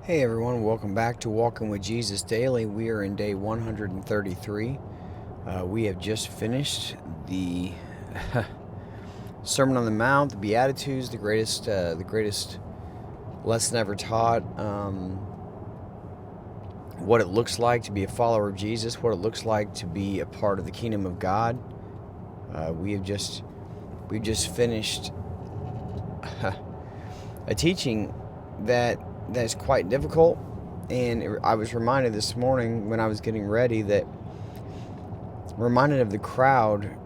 Hey everyone, welcome back to Walking with Jesus Daily. We are in day 133. We have just finished the Sermon on the Mount, the Beatitudes, the greatest lesson ever taught. What it looks like to be a follower of Jesus, what it looks like to be a part of the kingdom of God. We've just finished a teaching that's quite difficult, and I was reminded this morning when I was getting ready reminded of the crowd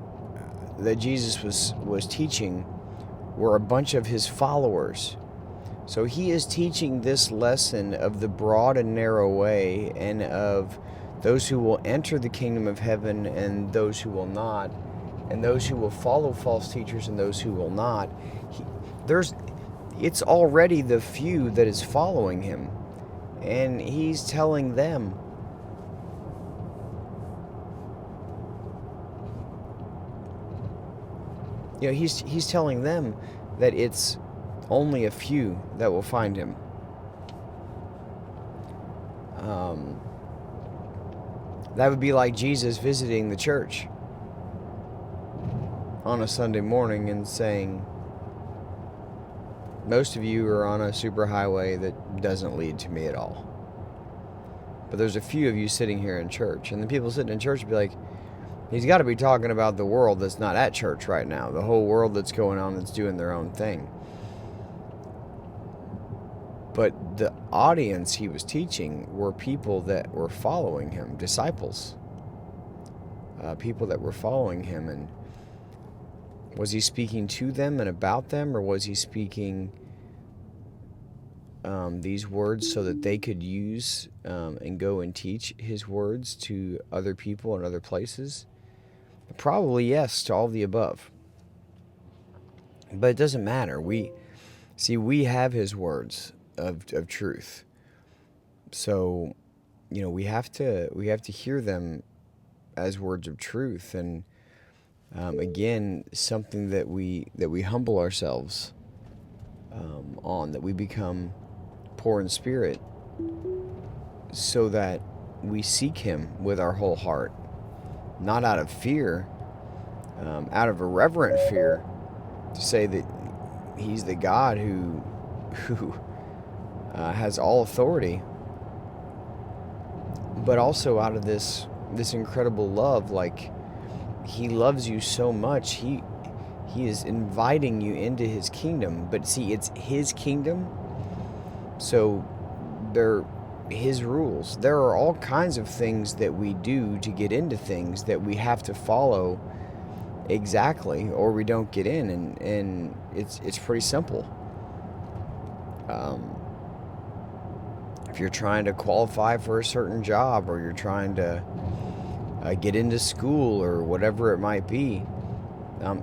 that Jesus was teaching were a bunch of his followers. So he is teaching this lesson of the broad and narrow way, and of those who will enter the kingdom of heaven and those who will not, and those who will follow false teachers and those who will not. It's already the few that is following him, and he's telling them, he's telling them that it's only a few that will find him. That would be like Jesus visiting the church on a Sunday morning and saying, most of you are on a superhighway that doesn't lead to me at all. But there's a few of you sitting here in church. And the people sitting in church would be like, he's got to be talking about the world that's not at church right now. The whole world that's going on that's doing their own thing. But the audience he was teaching were people that were following him, disciples. People that were following him. And was he speaking to them and about them, or was he speaking these words so that they could use and go and teach his words to other people in other places? Probably yes to all of the above. But it doesn't matter. We have his words of truth. So, we have to hear them as words of truth, and again, something that we humble ourselves on, that we become poor in spirit, so that we seek him with our whole heart, not out of fear, out of a reverent fear, to say that he's the God who has all authority, but also out of this incredible love. Like, he loves you so much, he is inviting you into his kingdom. But see, it's his kingdom, so they're his rules. There are all kinds of things that we do to get into things that we have to follow exactly, or we don't get in. And it's pretty simple. If you're trying to qualify for a certain job, or you're trying to get into school, or whatever it might be,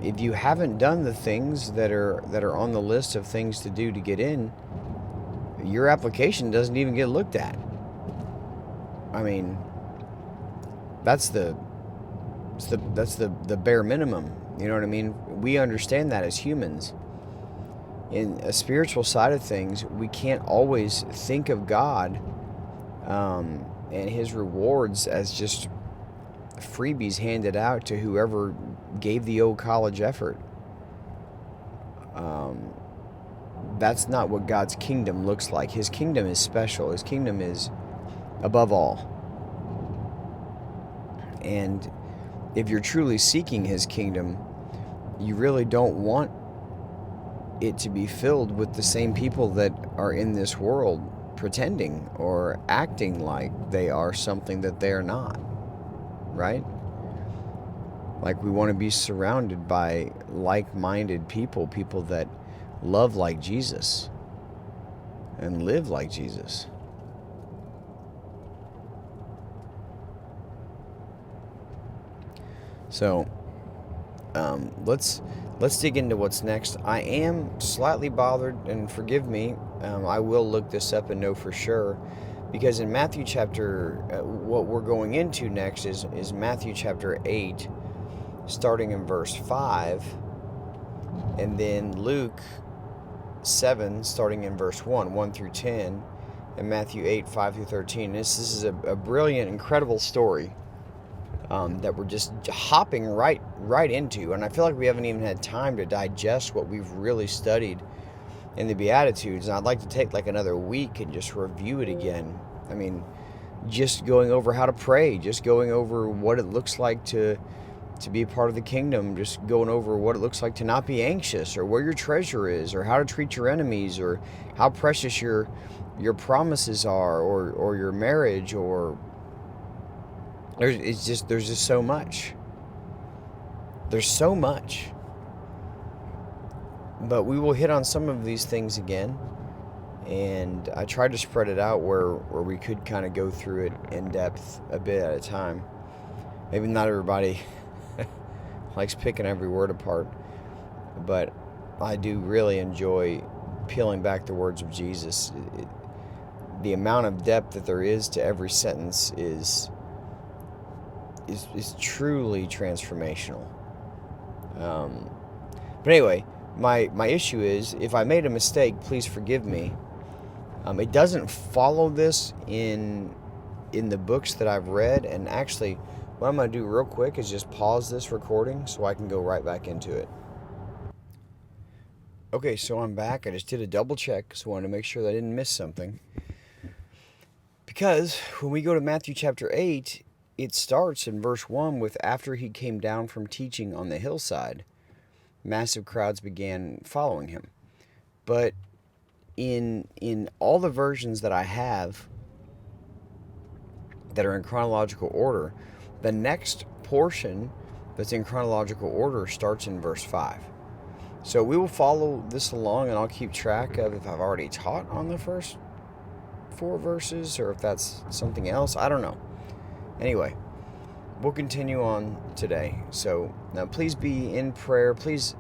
if you haven't done the things that are on the list of things to do to get in, your application doesn't even get looked at. I mean, that's the bare minimum. You know what I mean? We understand that as humans. In a spiritual side of things, we can't always think of God and his rewards as just freebies handed out to whoever gave the old college effort. That's not what God's kingdom looks like. His kingdom is special. His kingdom is above all. And if you're truly seeking his kingdom, you really don't want it to be filled with the same people that are in this world pretending or acting like they are something that they are not, right? Like, we want to be surrounded by like-minded people that love like Jesus and live like Jesus. So let's dig into what's next. I am slightly bothered, and forgive me, I will look this up and know for sure, because in Matthew chapter, what we're going into next is Matthew chapter 8, starting in verse 5, and then Luke 7, starting in verse 1 through 10, in Matthew 8, 5 through 13. This is a brilliant, incredible story that we're just hopping right into. And I feel like we haven't even had time to digest what we've really studied in the Beatitudes. And I'd like to take like another week and just review it again. I mean, just going over how to pray, just going over what it looks like to be a part of the kingdom, just going over what it looks like to not be anxious, or where your treasure is, or how to treat your enemies, or how precious your promises are, or your marriage, or there's just so much. There's so much. But we will hit on some of these things again, and I tried to spread it out where we could kind of go through it in depth a bit at a time. Maybe not everybody likes picking every word apart, but I do really enjoy peeling back the words of Jesus. The amount of depth that there is to every sentence is truly transformational. But anyway, my issue is, if I made a mistake, please forgive me. It doesn't follow this in the books that I've read, and actually, what I'm going to do real quick is just pause this recording so I can go right back into it. Okay, so I'm back. I just did a double check, so I wanted to make sure that I didn't miss something. Because when we go to Matthew chapter 8, it starts in verse 1 with, after he came down from teaching on the hillside, massive crowds began following him. But in all the versions that I have that are in chronological order, the next portion that's in chronological order starts in verse 5. So we will follow this along, and I'll keep track of if I've already taught on the first 4 verses or if that's something else. I don't know. Anyway, we'll continue on today. So now please be in prayer. Please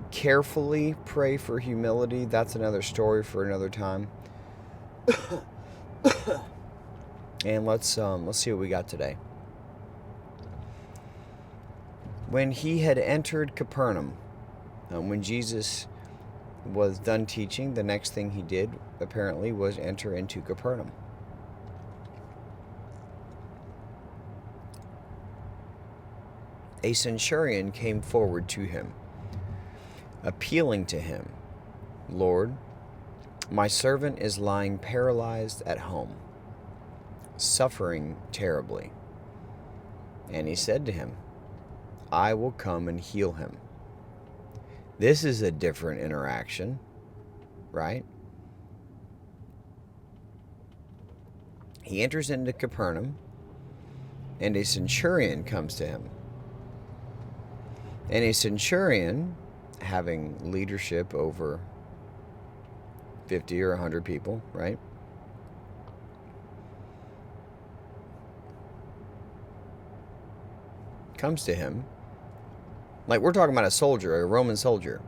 carefully pray for humility. That's another story for another time. And let's see what we got today. When he had entered Capernaum, when Jesus was done teaching, the next thing he did apparently was enter into Capernaum. A centurion came forward to him, appealing to him, "Lord, my servant is lying paralyzed at home, suffering terribly." And he said to him, "I will come and heal him." This is a different interaction, right? He enters into Capernaum, and a centurion comes to him. And a centurion, having leadership over 50 or 100 people, right? Comes to him. Like, we're talking about a soldier, a Roman soldier.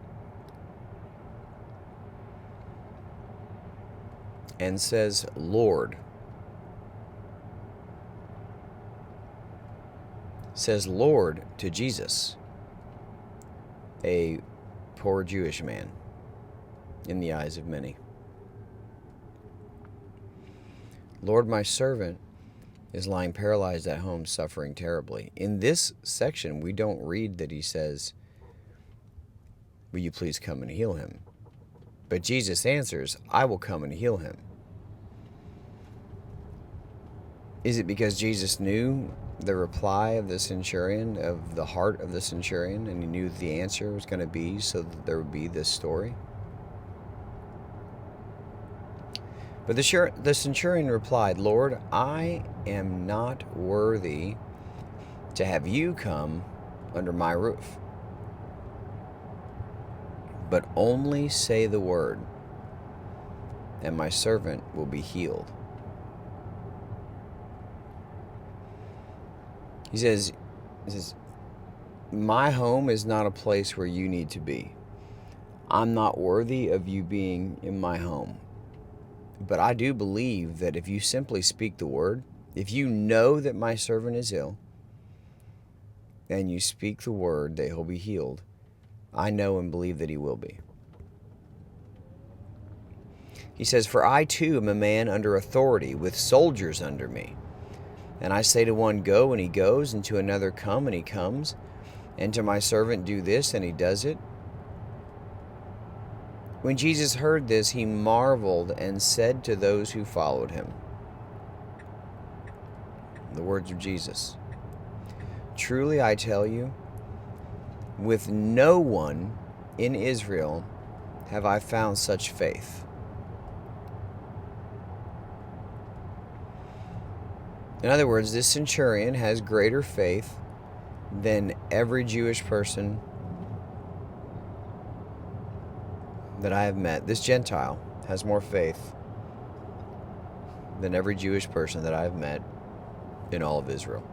And says, "Lord." Says "Lord" to Jesus, a poor Jewish man in the eyes of many. "Lord, my servant is lying paralyzed at home, suffering terribly." In this section, we don't read that he says, "Will you please come and heal him?" But Jesus answers, "I will come and heal him." Is it because Jesus knew the reply of the centurion, of the heart of the centurion, and he knew the answer was going to be so that there would be this story? But the centurion replied, "Lord, I am not worthy to have you come under my roof. But only say the word, and my servant will be healed." He says, "My home is not a place where you need to be. I'm not worthy of you being in my home. But I do believe that if you simply speak the word, if you know that my servant is ill, and you speak the word that he'll be healed, I know and believe that he will be." He says, "For I too am a man under authority, with soldiers under me. And I say to one, go, and he goes, and to another, come, and he comes, and to my servant, do this, and he does it." When Jesus heard this, he marveled and said to those who followed him, the words of Jesus, "Truly I tell you, with no one in Israel have I found such faith." In other words, this centurion has greater faith than every Jewish person that I have met. This Gentile has more faith than every Jewish person that I have met in all of Israel.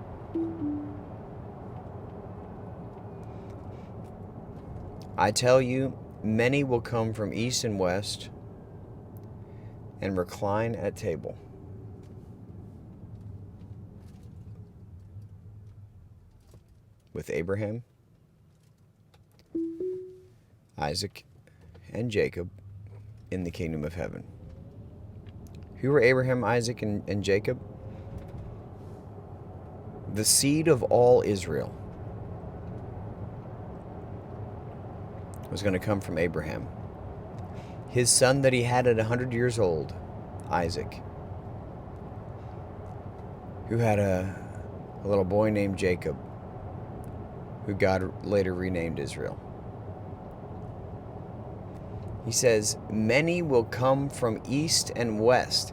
"I tell you, many will come from east and west and recline at table with Abraham, Isaac, and Jacob in the kingdom of heaven." Who were Abraham, Isaac, and Jacob? The seed of all Israel was going to come from Abraham. His son that he had at 100 years old, Isaac, who had a little boy named Jacob, who God later renamed Israel. He says, many will come from east and west,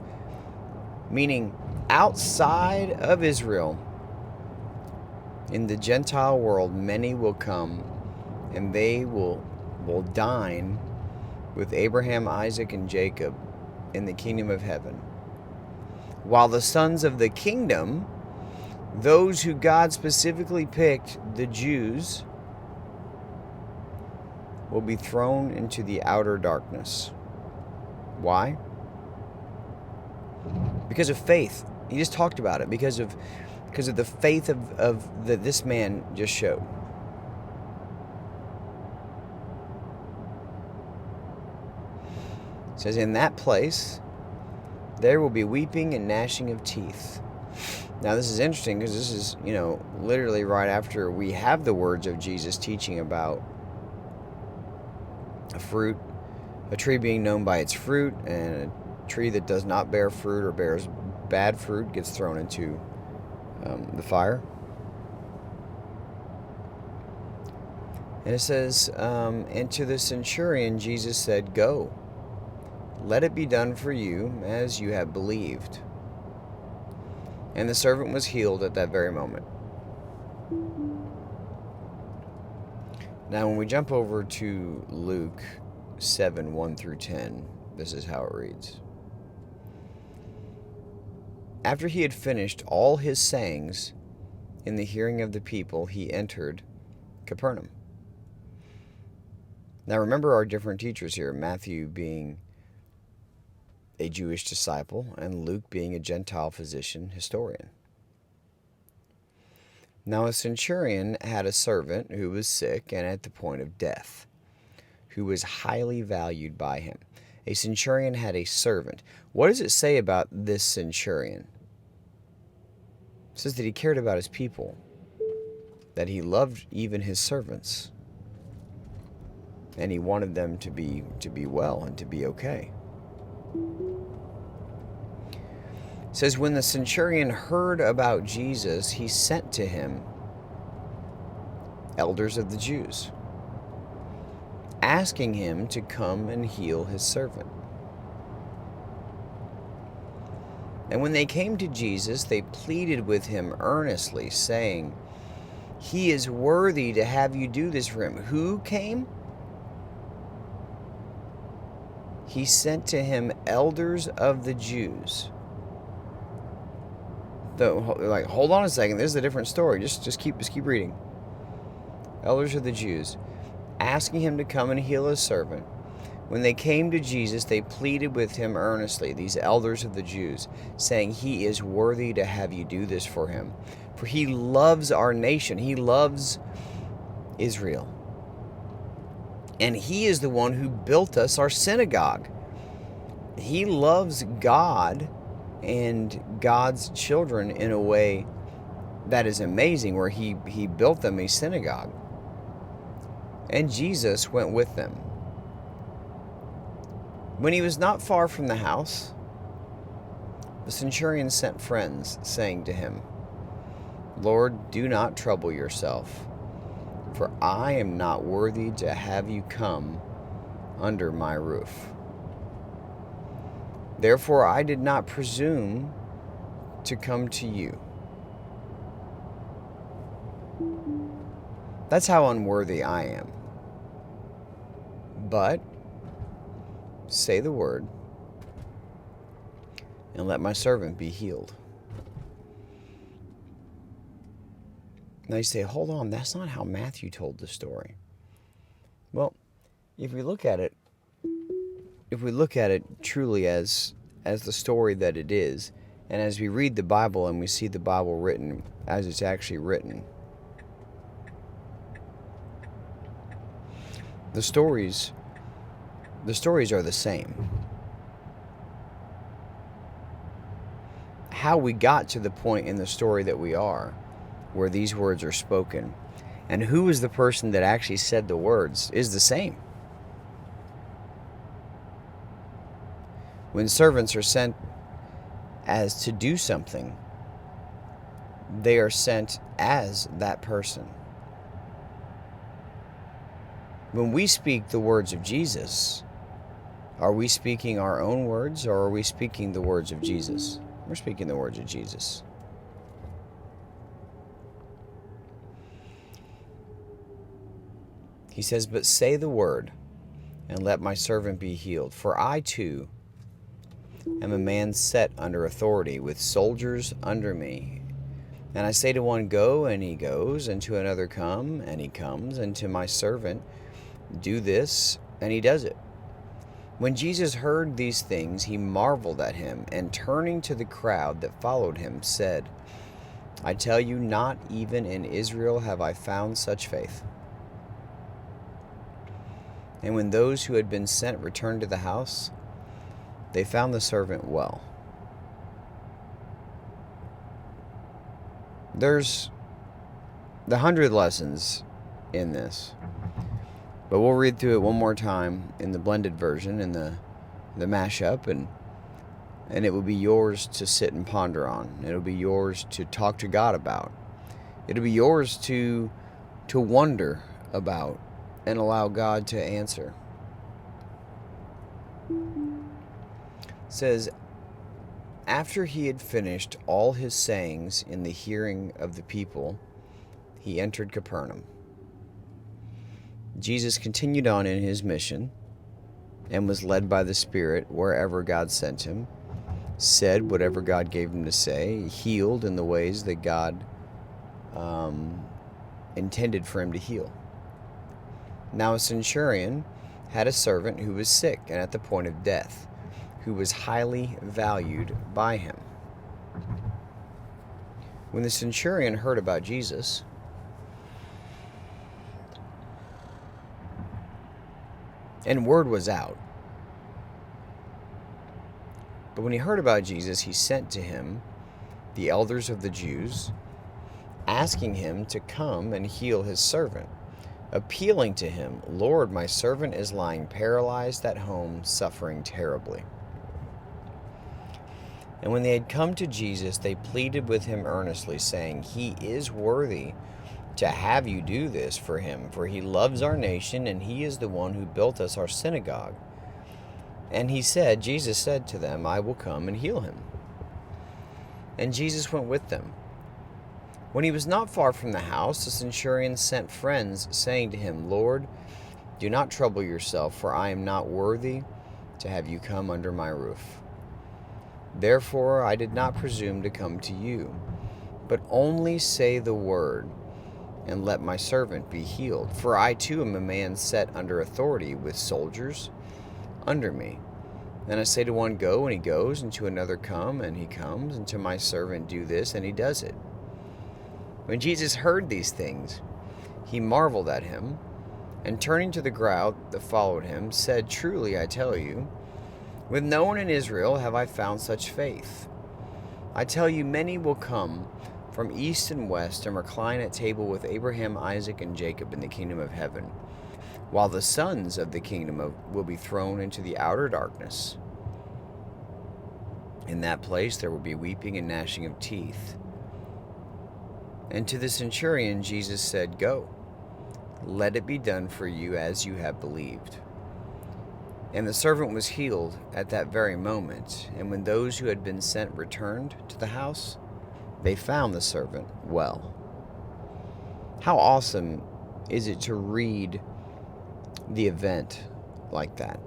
meaning outside of Israel, in the Gentile world, many will come and they will dine with Abraham, Isaac, and Jacob in the kingdom of heaven. While the sons of the kingdom, those who God specifically picked, the Jews, will be thrown into the outer darkness. Why? Because of faith. He just talked about it. Because of the faith that this man just showed. It says, in that place, there will be weeping and gnashing of teeth. Now, this is interesting because this is, literally right after we have the words of Jesus teaching about a tree being known by its fruit, and a tree that does not bear fruit or bears bad fruit gets thrown into the fire. And it says, and to the centurion, Jesus said, "Go, let it be done for you as you have believed." And the servant was healed at that very moment. Now, when we jump over to Luke 7, 1 through 10, this is how it reads. After he had finished all his sayings in the hearing of the people, he entered Capernaum. Now, remember our different teachers here, Matthew being a Jewish disciple and Luke being a Gentile physician historian. Now, a centurion had a servant who was sick and at the point of death, who was highly valued by him. A centurion had a servant. What does it say about this centurion? It says that he cared about his people, that he loved even his servants, and he wanted them to be well and to be okay. It says, when the centurion heard about Jesus, he sent to him elders of the Jews, asking him to come and heal his servant. And when they came to Jesus, they pleaded with him earnestly, saying, "He is worthy to have you do this for him." Who came? He sent to him elders of the Jews. Hold on a second. This is a different story. Just keep reading. Elders of the Jews, asking him to come and heal his servant. When they came to Jesus, they pleaded with him earnestly, these elders of the Jews, saying, "He is worthy to have you do this for him, for he loves our nation. He loves Israel. And he is the one who built us our synagogue." he loves God and God's children in a way that is amazing, where he built them a synagogue. And Jesus went with them. When he was not far from the house, the centurion sent friends, saying to him, Lord, do not trouble yourself, for I am not worthy to have you come under my roof. Therefore I did not presume to come to you. That's how unworthy I am. But say the word, and let my servant be healed. Now you say, hold on, that's not how Matthew told the story. Well, if we look at it truly as the story that it is, and as we read the Bible and we see the Bible written as it's actually written, the stories are the same. How we got to the point in the story that we are, where these words are spoken, and who is the person that actually said the words, is the same. When servants are sent as to do something, they are sent as that person. When we speak the words of Jesus, are we speaking our own words, or are we speaking the words of Jesus? We're speaking the words of Jesus. He says, but say the word, and let my servant be healed. For I too am a man set under authority, with soldiers under me. And I say to one, go, and he goes, and to another, come, and he comes, and to my servant, do this, and he does it. When Jesus heard these things, he marveled at him, and turning to the crowd that followed him, said, I tell you, not even in Israel have I found such faith. And when those who had been sent returned to the house, they found the servant well. There's the 100 lessons in this, but we'll read through it one more time in the blended version, in the mashup, and it will be yours to sit and ponder on. It'll be yours to talk to God about. It'll be yours to wonder about and allow God to answer. It says, after he had finished all his sayings in the hearing of the people, he entered Capernaum. Jesus continued on in his mission and was led by the Spirit wherever God sent him, said whatever God gave him to say, healed in the ways that God intended for him to heal. Now a centurion had a servant who was sick and at the point of death, who was highly valued by him. When the centurion heard about Jesus, and word was out, but when he heard about Jesus, he sent to him the elders of the Jews, asking him to come and heal his servant, appealing to him, Lord, my servant is lying paralyzed at home, suffering terribly. And when they had come to Jesus, they pleaded with him earnestly, saying, he is worthy to have you do this for him, for he loves our nation, and he is the one who built us our synagogue. And Jesus said to them, I will come and heal him. And Jesus went with them. When he was not far from the house, the centurion sent friends, saying to him, Lord, do not trouble yourself, for I am not worthy to have you come under my roof. Therefore I did not presume to come to you, but only say the word, and let my servant be healed. For I too am a man set under authority, with soldiers under me. And I say to one, go, and he goes, and to another, come, and he comes, and to my servant, do this, and he does it. When Jesus heard these things, he marveled at him, and turning to the crowd that followed him, said, truly I tell you, With no one in Israel have I found such faith. I tell you, many will come from east and west and recline at table with Abraham, Isaac, and Jacob in the kingdom of heaven, while the sons of the kingdom will be thrown into the outer darkness. In that place there will be weeping and gnashing of teeth. And to the centurion Jesus said, Go, let it be done for you as you have believed. And the servant was healed at that very moment. And when those who had been sent returned to the house, they found the servant well. How awesome is it to read the event like that?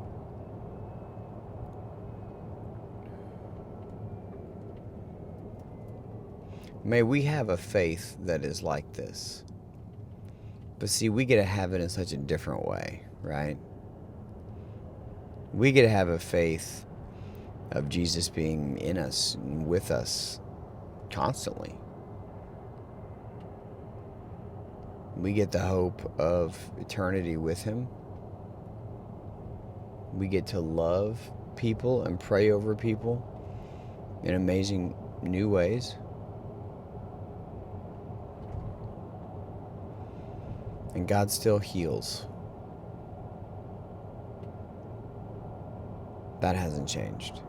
May we have a faith that is like this. But see, we get to have it in such a different way, right? We get to have a faith of Jesus being in us and with us constantly. We get the hope of eternity with Him. We get to love people and pray over people in amazing new ways. And God still heals. That hasn't changed.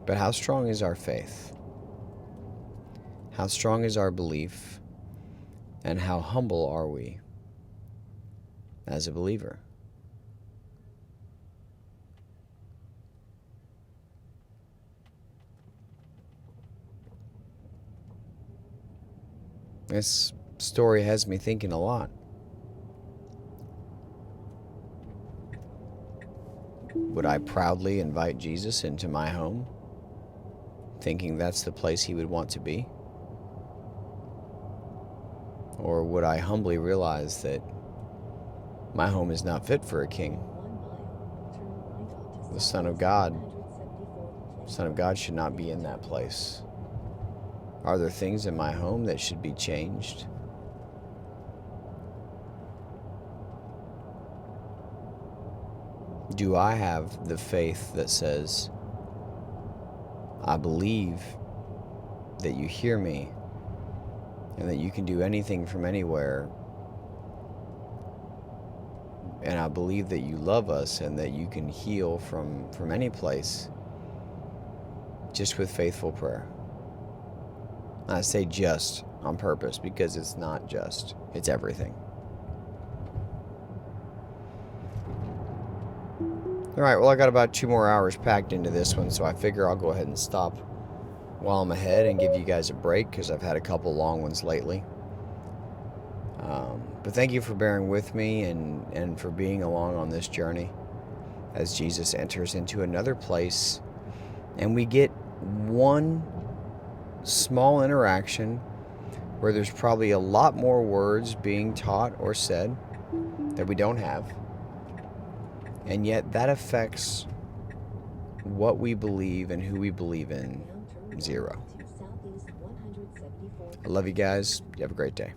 But how strong is our faith? How strong is our belief? And how humble are we as a believer? This story has me thinking a lot. Would I proudly invite Jesus into my home, thinking that's the place He would want to be? Or would I humbly realize that my home is not fit for a king? The Son of God should not be in that place. Are there things in my home that should be changed? Do I have the faith that says, I believe that you hear me and that you can do anything from anywhere, and I believe that you love us and that you can heal from any place just with faithful prayer? I say just on purpose because it's not just, it's everything. All right, well, I got about 2 more hours packed into this one, so I figure I'll go ahead and stop while I'm ahead and give you guys a break because I've had a couple long ones lately. But thank you for bearing with me and for being along on this journey as Jesus enters into another place, and we get one small interaction where there's probably a lot more words being taught or said that we don't have, and yet that affects what we believe and who we believe in zero. I love you guys. You have a great day.